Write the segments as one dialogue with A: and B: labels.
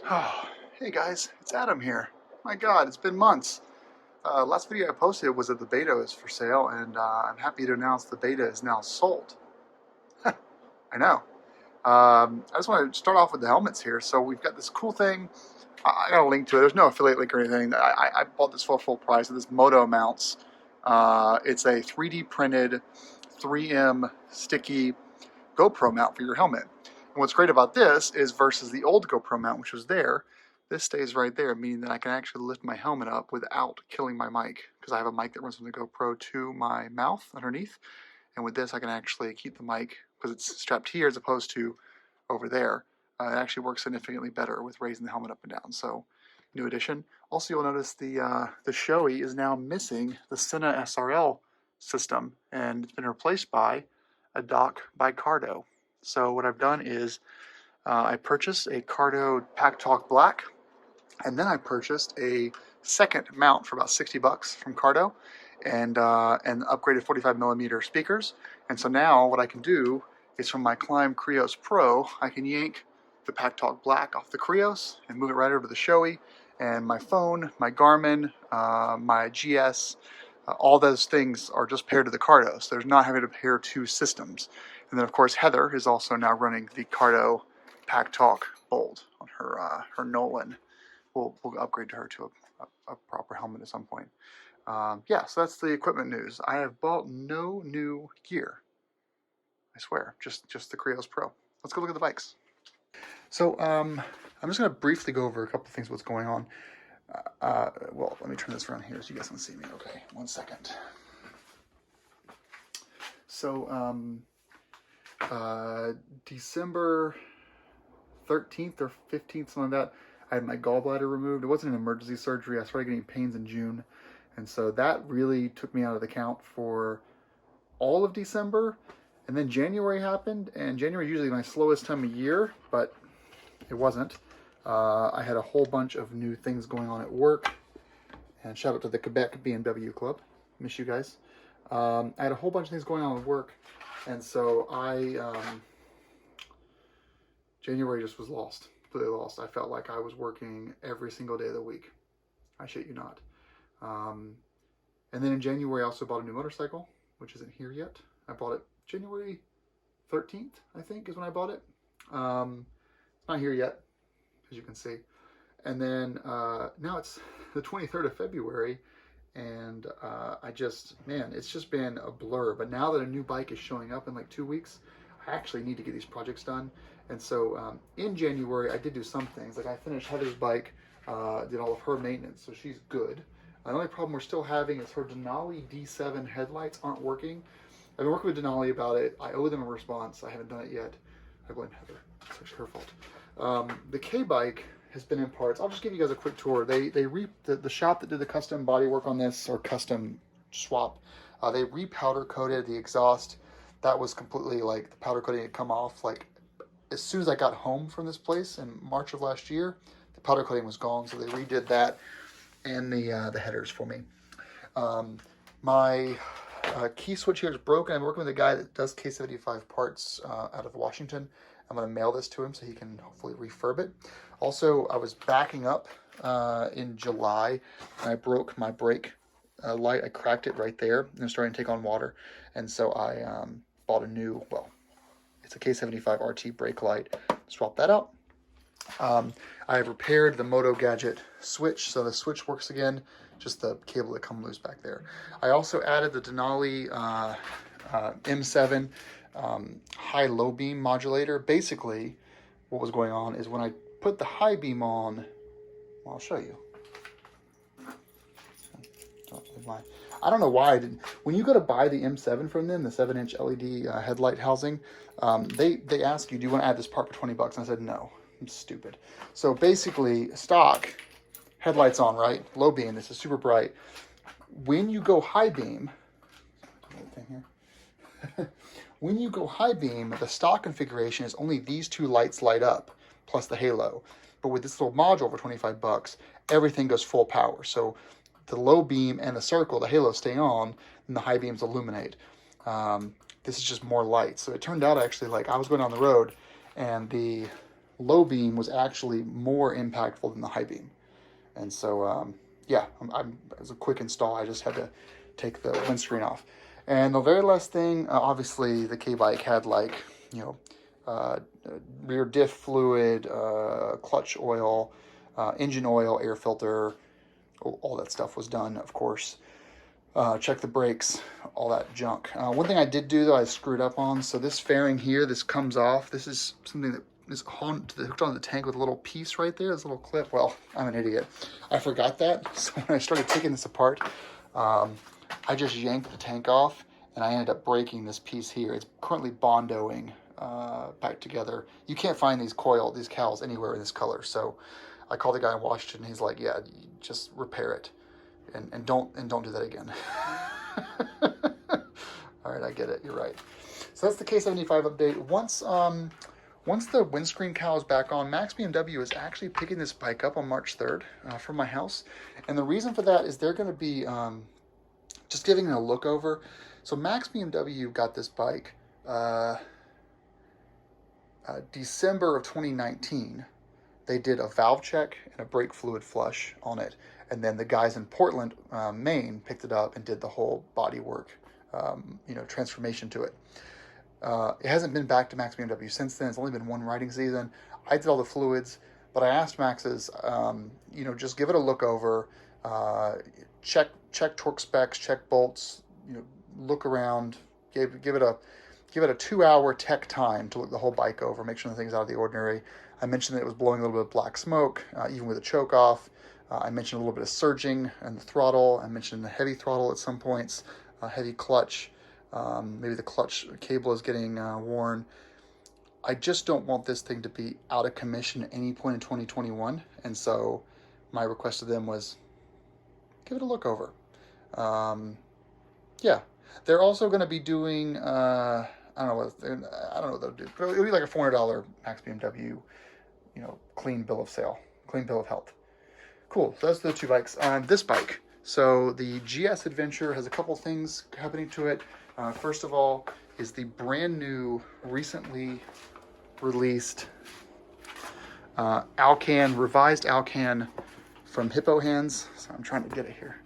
A: Oh, hey guys, it's Adam here. My God, it's been months. Last video I posted was that the beta is for sale, and I'm happy to announce the beta is now sold. I know. I just want to start off with the helmets here. So we've got this cool thing. I got a link to it. There's no affiliate link or anything. I bought this for full price. This Moto mounts. It's a 3D printed 3M sticky GoPro mount for your helmet. And what's great about this is versus the old GoPro mount, which was there, this stays right there, meaning that I can actually lift my helmet up without killing my mic, because I have a mic that runs from the GoPro to my mouth underneath. And with this, I can actually keep the mic, because it's strapped here as opposed to over there. It actually works significantly better with raising the helmet up and down. So, new addition. Also, you'll notice the Shoei is now missing the Sena SRL system, and it's been replaced by a dock by Cardo. So what I've done is I purchased a Cardo Pack Talk Black, and then I purchased a second mount for about 60 bucks from Cardo, and upgraded 45 millimeter speakers. And so now what I can do is from my Climb Krios Pro, I can yank the Pack Talk Black off the Krios and move it right over to the Shoei, and my phone, my Garmin, my GS, all those things are just paired to the Cardo. So there's not having to pair two systems. And then of course Heather is also now running the Cardo Pack Talk Bold on her Nolan. We'll upgrade to her to a proper helmet at some point. Yeah, so that's the equipment news. I have bought no new gear. I swear, just the Krios Pro. Let's go look at the bikes. So I'm just going to briefly go over a couple of things what's going on. Well, let me turn this around here so you guys can see me. Okay, 1 second. So December 13th or 15th, something like that, I had my gallbladder removed. It wasn't an emergency surgery. I started getting pains in June. And so that really took me out of the count for all of December. And then January happened, and January is usually my slowest time of year, but it wasn't. I had a whole bunch of new things going on at work. And shout out to the Quebec BMW Club. Miss you guys. I had a whole bunch of things going on at work. And so January just was lost, completely lost. I felt like I was working every single day of the week. I shit you not. And then in January, I also bought a new motorcycle, which isn't here yet. I bought it January 13th, I think, is when I bought it. It's not here yet, as you can see. And then now it's the 23rd of February, and it's just been a blur. But now that a new bike is showing up in like 2 weeks, I actually need to get these projects done. And so in January, I did do some things. Like I finished Heather's bike, did all of her maintenance, so she's good. The only problem we're still having is her Denali D7 headlights aren't working. I've been working with Denali about it. I owe them a response. I haven't done it yet. I blame Heather. It's actually her fault. The K-Bike has been in parts. I'll just give you guys a quick tour. The shop that did the custom body work on this, or custom swap, they re-powder coated the exhaust. That was completely, like, the powder coating had come off like as soon as I got home from this place in March of last year. The powder coating was gone, so they redid that and the headers for me. My key switch here is broken. I'm working with a guy that does K75 parts out of Washington. I'm going to mail this to him so he can hopefully refurb it. Also, I was backing up in July, and I broke my brake light. I cracked it right there, and it's starting to take on water. And so I bought a new, well, it's a K75 RT brake light. Swap that out. I have repaired the Moto Gadget switch, so the switch works again, just the cable that come loose back there. I also added the Denali M7 high-low beam modulator. Basically, what was going on is when I put the high beam on, well, I'll show you. I don't know why I didn't. When you go to buy the M7 from them, the 7-inch LED headlight housing, they ask you, do you want to add this part for 20 bucks? And I said, no. I'm stupid. So basically, stock, headlights on, right? Low beam, this is super bright. When you go high beam, when you go high beam, the stock configuration is only these two lights light up, plus the halo. But with this little module for 25 bucks, everything goes full power. So the low beam and the circle, the halo, stay on, and the high beams illuminate. This is just more light. So it turned out actually, like, I was going down the road, and the low beam was actually more impactful than the high beam. And so, yeah, as a quick install, I just had to take the windscreen off. And the very last thing, obviously the K-Bike had like, you know, rear diff fluid, clutch oil, engine oil, air filter, all that stuff was done, of course. Check the brakes, all that junk. One thing I did do though, I screwed up on. So this fairing here, this comes off. This is something that is hooked onto the tank with a little piece right there, this little clip. Well, I'm an idiot. I forgot that. So when I started taking this apart, I just yanked the tank off and I ended up breaking this piece here. It's currently Bondoing back together. You can't find these cowls anywhere in this color. So I called the guy in Washington. He's like, yeah, just repair it. And don't do that again. All right, I get it. You're right. So that's the K75 update. Once the windscreen cowl is back on, Max BMW is actually picking this bike up on March 3rd from my house. And the reason for that is they're going to be just giving it a look over. So Max BMW got this bike December of 2019. They did a valve check and a brake fluid flush on it. And then the guys in Portland, Maine, picked it up and did the whole body work, transformation to it. It hasn't been back to Max BMW since then. It's only been one riding season. I did all the fluids, but I asked Max's, just give it a look over, check torque specs, check bolts, look around, give it a 2-hour tech time to look the whole bike over, make sure nothing's out of the ordinary. I mentioned that it was blowing a little bit of black smoke, even with a choke off. I mentioned a little bit of surging in the throttle. I mentioned the heavy throttle at some points, heavy clutch. Maybe the clutch cable is getting worn. I just don't want this thing to be out of commission at any point in 2021. And so my request to them was, give it a look over. Yeah. They're also going to be doing, I don't know what they'll do, but it'll be like a $400 Max BMW, clean bill of sale, clean bill of health. Cool. So that's the two bikes. This bike. So the GS Adventure has a couple things happening to it. First of all is the brand new, recently released Alcan, revised Alcan from Hippo Hands. So I'm trying to get it here.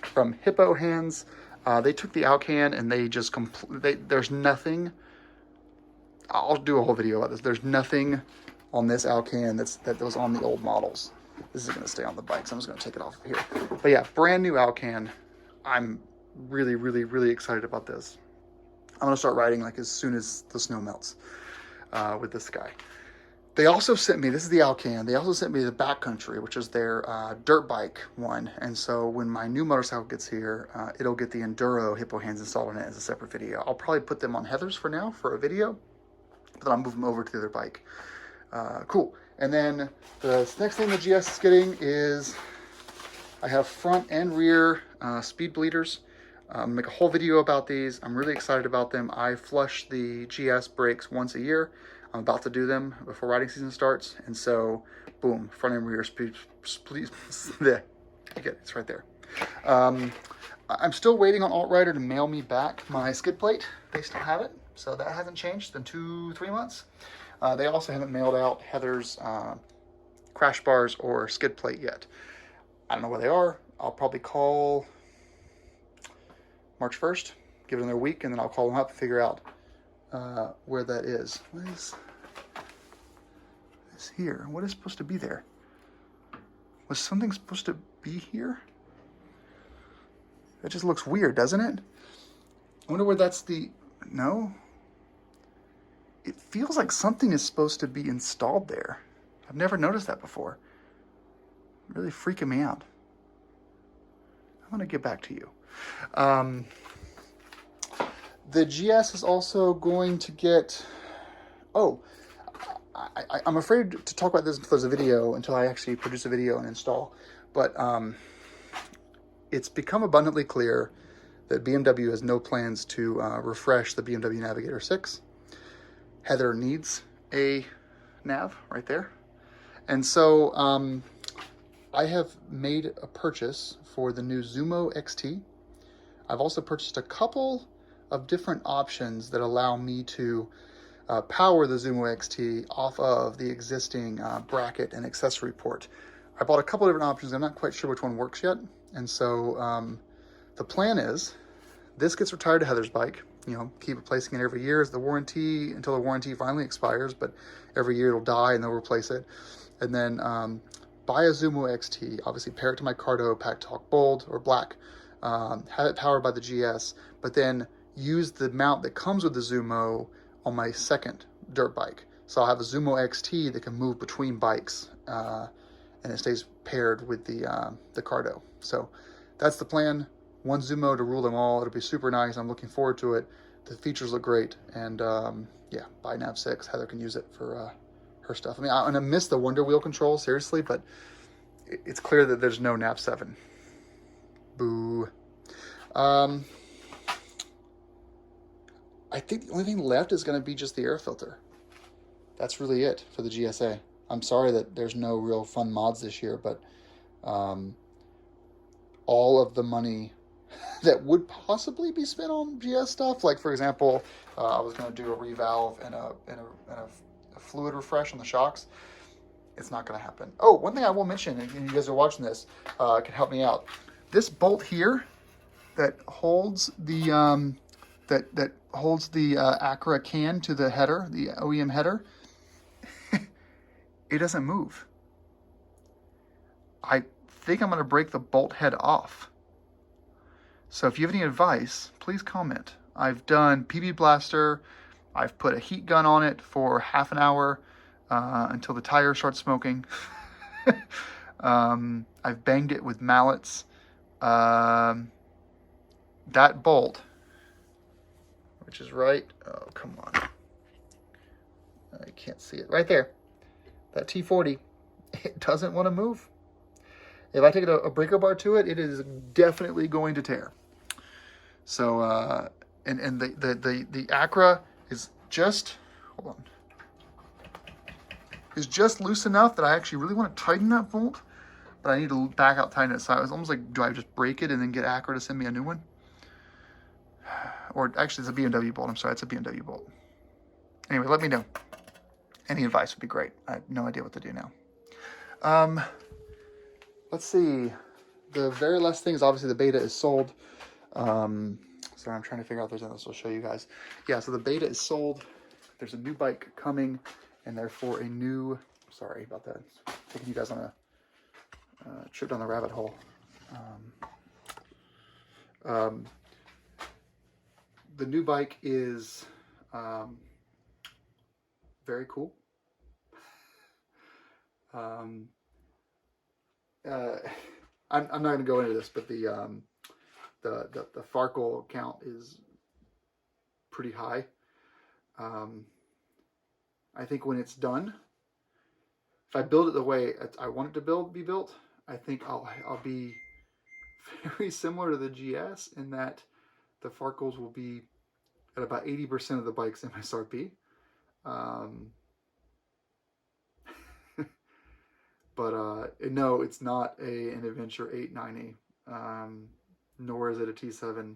A: From Hippo Hands. They took the Alcan and they just there's nothing. I'll do a whole video about this. There's nothing on this Alcan that was on the old models. This is going to stay on the bike, so I'm just going to take it off of here. But yeah, brand new Alcan. I'm really, really, really excited about this. I'm going to start riding like as soon as the snow melts with this guy. They also sent me, this is the Alcan, they also sent me the Backcountry, which is their dirt bike one. And so when my new motorcycle gets here, it'll get the Enduro Hippo Hands installed in it as a separate video. I'll probably put them on Heather's for now for a video, but then I'll move them over to the other bike. Cool. And then the next thing the GS is getting is I have front and rear speed bleeders. Make a whole video about these. I'm really excited about them. I flush the GS brakes once a year. I'm about to do them before riding season starts. And so, boom, front and rear speed, there. You get it, it's right there. I'm still waiting on Altrider to mail me back my skid plate. They still have it, so that hasn't changed in 2-3 months. They also haven't mailed out Heather's crash bars or skid plate yet. I don't know where they are. I'll probably call March 1st, give it another week, and then I'll call them up and figure out where that is. What is this here? What is supposed to be there? Was something supposed to be here? That just looks weird, doesn't it? I wonder where that's the... No? It feels like something is supposed to be installed there. I've never noticed that before. Really freaking me out. I'm going to get back to you. The GS is also going to get... Oh, I'm afraid to talk about this until there's a video, until I actually produce a video and install. But it's become abundantly clear that BMW has no plans to refresh the BMW Navigator 6. Heather needs a nav right there. And so I have made a purchase for the new Zumo XT. I've also purchased a couple of different options that allow me to power the Zumo XT off of the existing bracket and accessory port. I bought a couple different options. I'm not quite sure which one works yet. And so the plan is this gets retired to Heather's bike. You know, keep replacing it every year as the warranty until the warranty finally expires. But every year it'll die and they'll replace it. And then buy a Zumo XT. Obviously pair it to my Cardo Pack Talk Bold or Black. Have it powered by the GS. But then use the mount that comes with the Zumo on my second dirt bike. So I'll have a Zumo XT that can move between bikes. And it stays paired with the Cardo. So that's the plan. One Zumo to rule them all. It'll be super nice. I'm looking forward to it. The features look great. And yeah, buy Nav 6. Heather can use it for her stuff. I mean, I'm going to miss the Wonder Wheel control, seriously, but it's clear that there's no Nav 7. Boo. I think the only thing left is going to be just the air filter. That's really it for the GSA. I'm sorry that there's no real fun mods this year, but all of the money that would possibly be spent on GS stuff, like for example, I was going to do a revalve and a fluid refresh on the shocks. It's not going to happen. Oh, one thing I will mention, and you guys are watching this, can help me out. This bolt here that holds the that holds the Acura can to the header, the OEM header, it doesn't move. I think I'm going to break the bolt head off. So if you have any advice, please comment. I've done PB Blaster. I've put a heat gun on it for half an hour until the tire starts smoking. I've banged it with mallets. That bolt, which is right, oh, come on. I can't see it. Right there. That T40, it doesn't want to move. If I take a breaker bar to it, it is definitely going to tear. So, and the Acura is just, hold on, is just loose enough that I actually really want to tighten that bolt, but I need to back out, tighten it. So I was almost like, do I just break it and then get Acura to send me a new one? Or actually, it's a BMW bolt. I'm sorry, it's a BMW bolt. Anyway, let me know. Any advice would be great. I have no idea what to do now. Let's see. The very last thing is obviously the beta is sold. Sorry, I'm trying to figure out if there's anything else I'll show you guys. Yeah, so the beta is sold. There's a new bike coming, and therefore a new, sorry about that. Taking you guys on a trip down the rabbit hole. The new bike is very cool. I'm not going to go into this, but the Farkle count is pretty high. I think when it's done, if I build it the way I want it to be built, I think I'll be very similar to the GS in that the Farkles will be at about 80% of the bike's MSRP. But no, it's not an Adventure 890, nor is it a T7,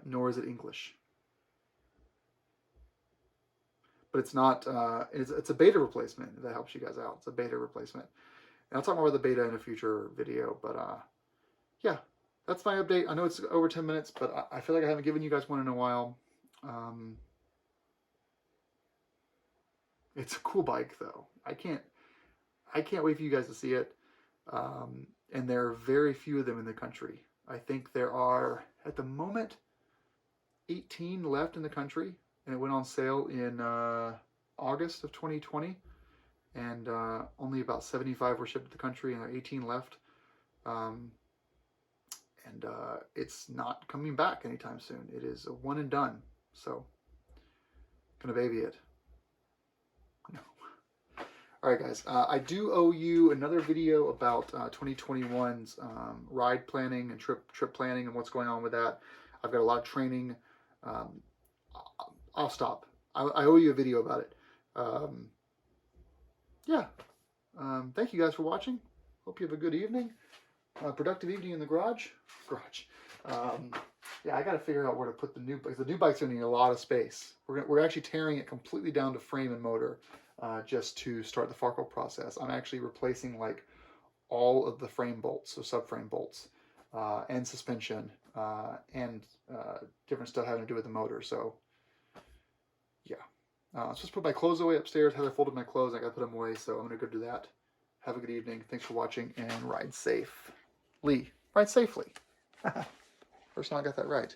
A: nor is it English. But it's not, it's a beta replacement, if that helps you guys out. It's a beta replacement. And I'll talk more about the beta in a future video, but yeah, that's my update. I know it's over 10 minutes, but I feel like I haven't given you guys one in a while. It's a cool bike though. I can't wait for you guys to see it. And there are very few of them in the country. I think there are, at the moment, 18 left in the country. And it went on sale in August of 2020. And only about 75 were shipped to the country, and there are 18 left. It's not coming back anytime soon. It is a one and done. So, gonna baby it. No. All right, guys. I do owe you another video about 2021's ride planning and trip planning and what's going on with that. I've got a lot of training. I'll stop. I owe you a video about it. Yeah. Thank you guys for watching. Hope you have a good evening. Productive evening in the garage. Yeah, I got to figure out where to put the new bike. The new bike's going to need a lot of space. We're actually tearing it completely down to frame and motor just to start the Farkle process. I'm actually replacing like all of the frame bolts, so subframe bolts, and suspension, and different stuff having to do with the motor. So, yeah. I'm supposed to put my clothes away upstairs. Heather folded my clothes. I got to put them away, so I'm going to go do that. Have a good evening. Thanks for watching, and ride safe. Ride safely. First time I got that right.